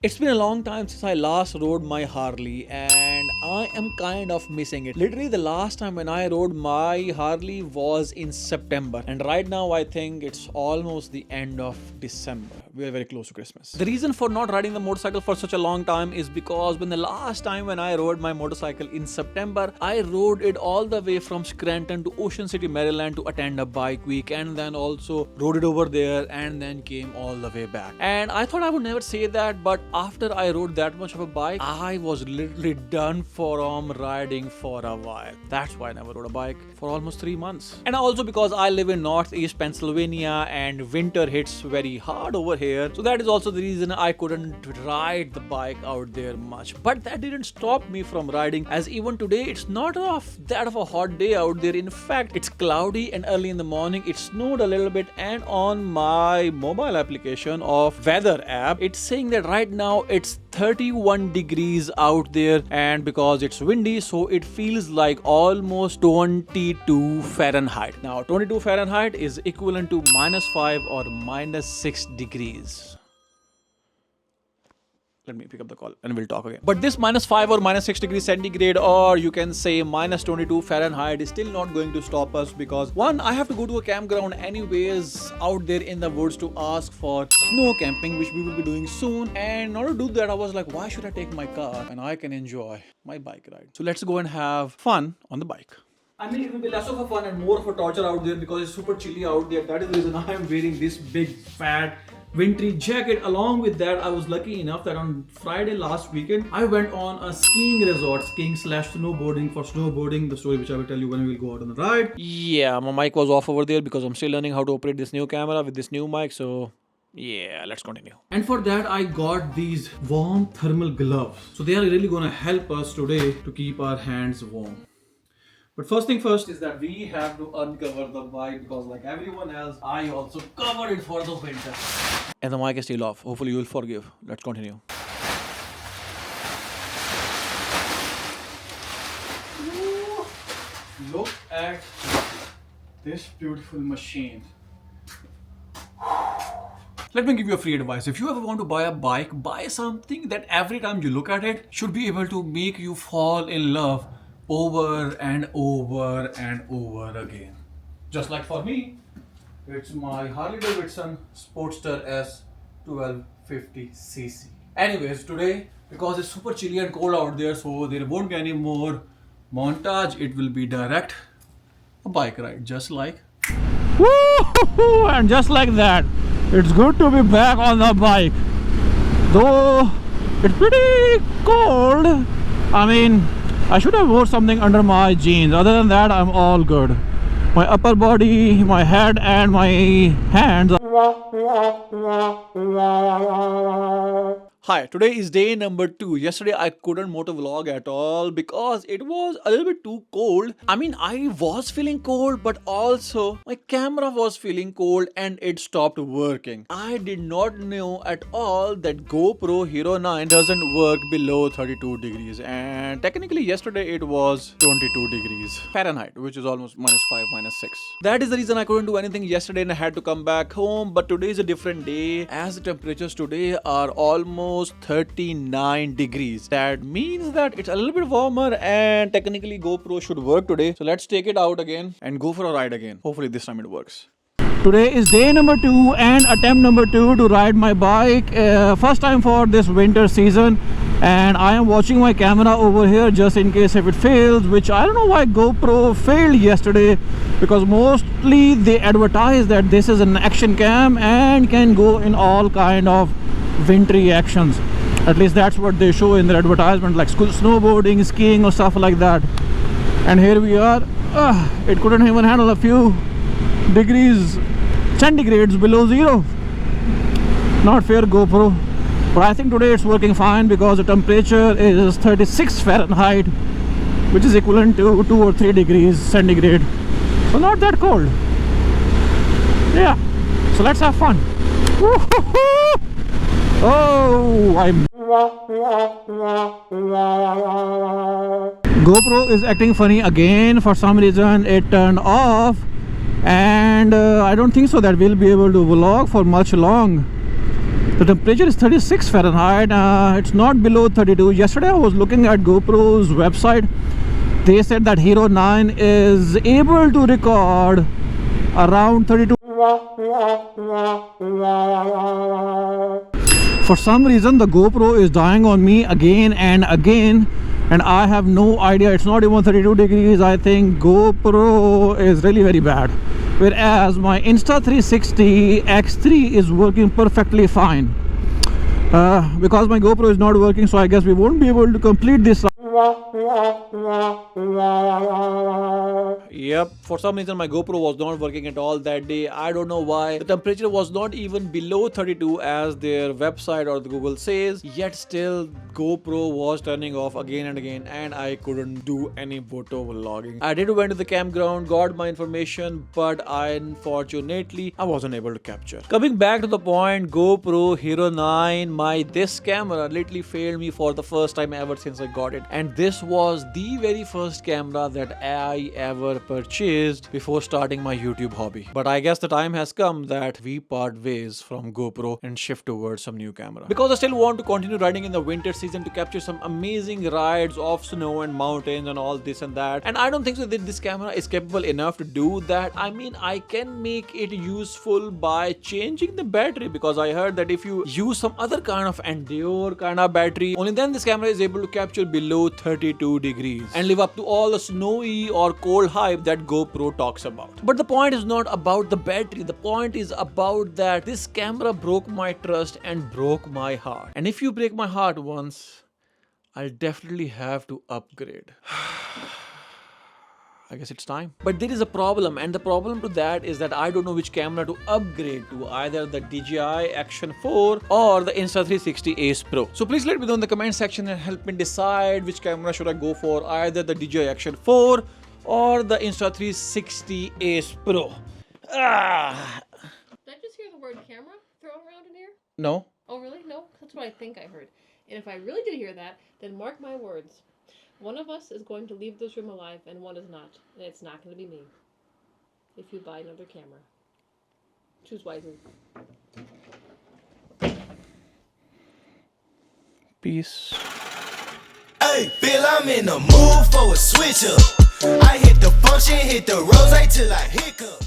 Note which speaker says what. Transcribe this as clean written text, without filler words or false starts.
Speaker 1: It's been a long time since I last rode my Harley and I am kind of missing it. Literally the last time when I rode my Harley was in September, and right now I think it's almost the end of December. We are very close to Christmas. The reason for not riding the motorcycle for such a long time is because when the last time when I rode my motorcycle in September, I rode it all the way from Scranton to Ocean City, Maryland to attend a bike week, and then also rode it over there and then came all the way back. And I thought I would never say that, but after I rode that much of a bike, I was literally done from riding for a while. That's why I never rode a bike for almost 3 months. And also because I live in Northeast Pennsylvania and winter hits very hard over here. So that is also the reason I couldn't ride the bike out there much. But that didn't stop me from riding, as even today it's not that of a hot day out there. In fact, it's cloudy and early in the morning it snowed a little bit, and on my mobile application of weather app, it's saying that right now it's 31 degrees out there, and because it's windy, so it feels like almost 22 Fahrenheit. Now 22 Fahrenheit is equivalent to -5 or -6 degrees. Let me pick up the call and we'll talk again. But this -5 or -6 degrees centigrade, or you can say -22 Fahrenheit, is still not going to stop us, because one, I have to go to a campground anyways out there in the woods to ask for snow camping, which we will be doing soon. And in order to do that, I was like, why should I take my car and I can enjoy my bike ride? So let's go and have fun on the bike. I mean, it will be less of a fun and more of a torture out there because it's super chilly out there. That is the reason I am wearing this big fat wintry jacket. Along with that, I was lucky enough that on Friday last weekend I went on a skiing resort, /snowboarding for snowboarding, the story which I will tell you when we will go out on the ride. Yeah, my mic was off over there because I'm still learning how to operate this new camera with this new mic, so yeah, let's continue. And for that I got these warm thermal gloves, so they are really gonna help us today to keep our hands warm. But first thing first is that we have to uncover the bike, because like everyone else, I also covered it for the winter. And the mic is still off. Hopefully you will forgive. Let's continue. Ooh, look at this beautiful machine. Let me give you a free advice. If you ever want to buy a bike, buy something that every time you look at it should be able to make you fall in love over and over and over again. Just like for me, it's my Harley Davidson Sportster S 1250cc. Anyways, today, because it's super chilly and cold out there, so there won't be any more montage. It will be direct a bike ride, just like. Woo! And just like that, it's good to be back on the bike. Though it's pretty cold. I mean, I should have wore something under my jeans. Other than that, I'm all good. My upper body, my head and my hands. Hi, today is day number 2. Yesterday I couldn't motovlog at all because it was a little bit too cold. I mean, I was feeling cold, but also my camera was feeling cold and it stopped working. I did not know at all that GoPro Hero 9 doesn't work below 32 degrees. And technically yesterday it was 22 degrees Fahrenheit, which is almost -5, -6. That is the reason I couldn't do anything yesterday and I had to come back home. But today is a different day, as the temperatures today are almost 39 degrees. That means that it's a little bit warmer and technically GoPro should work today. So let's take it out again and go for a ride again. Hopefully this time it works. Today is day number 2 and attempt number 2 to ride my bike. First time for this winter season, and I am watching my camera over here just in case if it fails, which I don't know why GoPro failed yesterday, because mostly they advertise that this is an action cam and can go in all kind of wintry actions. At least that's what they show in their advertisement, like snowboarding, skiing or stuff like that. And here we are. It couldn't even handle a few degrees centigrades below zero. Not fair, GoPro. But I think today it's working fine because the temperature is 36 Fahrenheit, which is equivalent to 2 or 3 degrees centigrade. So not that cold. Yeah. So let's have fun. Oh, GoPro is acting funny again. For some reason it turned off, and I don't think so that we'll be able to vlog for much long. The temperature is 36 Fahrenheit. It's not below 32. Yesterday I was looking at GoPro's website. They said that Hero 9 is able to record around 32. For some reason the GoPro is dying on me again and again, and I have no idea. It's not even 32 degrees. I think GoPro is really very bad, whereas my Insta360 X3 is working perfectly fine. Because my GoPro is not working, so I guess we won't be able to complete this. Yep, for some reason my GoPro was not working at all that day. I don't know why. The temperature was not even below 32 as their website or the Google says, yet still GoPro was turning off again and again, and I couldn't do any photo vlogging. I did went to the campground, got my information, but unfortunately I wasn't able to capture. Coming back to the point, GoPro Hero 9, this camera literally failed me for the first time ever since I got it, and this was the very first camera that I ever purchased before starting my YouTube hobby. But I guess the time has come that we part ways from GoPro and shift towards some new camera, because I still want to continue riding in the winter season to capture some amazing rides of snow and mountains and all this and that, and I don't think so that this camera is capable enough to do that. I mean, I can make it useful by changing the battery, because I heard that if you use some other kind of Endure kind of battery, only then this camera is able to capture below 32 degrees and live up to all the snowy or cold hype that GoPro talks about. But the point is not about the battery. The point is about that this camera broke my trust and broke my heart. And if you break my heart once, I'll definitely have to upgrade. I guess it's time. But there is a problem, and the problem to that is that I don't know which camera to upgrade to, either the DJI Action 4 or the Insta360 Ace Pro. So please let me know in the comment section and help me decide which camera should I go for, either the DJI Action 4 or the Insta360 Ace Pro.
Speaker 2: Did I just hear the word camera thrown around in here?
Speaker 1: No.
Speaker 2: Oh really? No? That's what I think I heard. And if I really did hear that, then mark my words. One of us is going to leave this room alive and one is not. And it's not going to be me. If you buy another camera. Choose wisely.
Speaker 1: Peace.
Speaker 3: Hey, Bill, I'm in the mood for a switch up. I hit the function, hit the rose till I hiccup.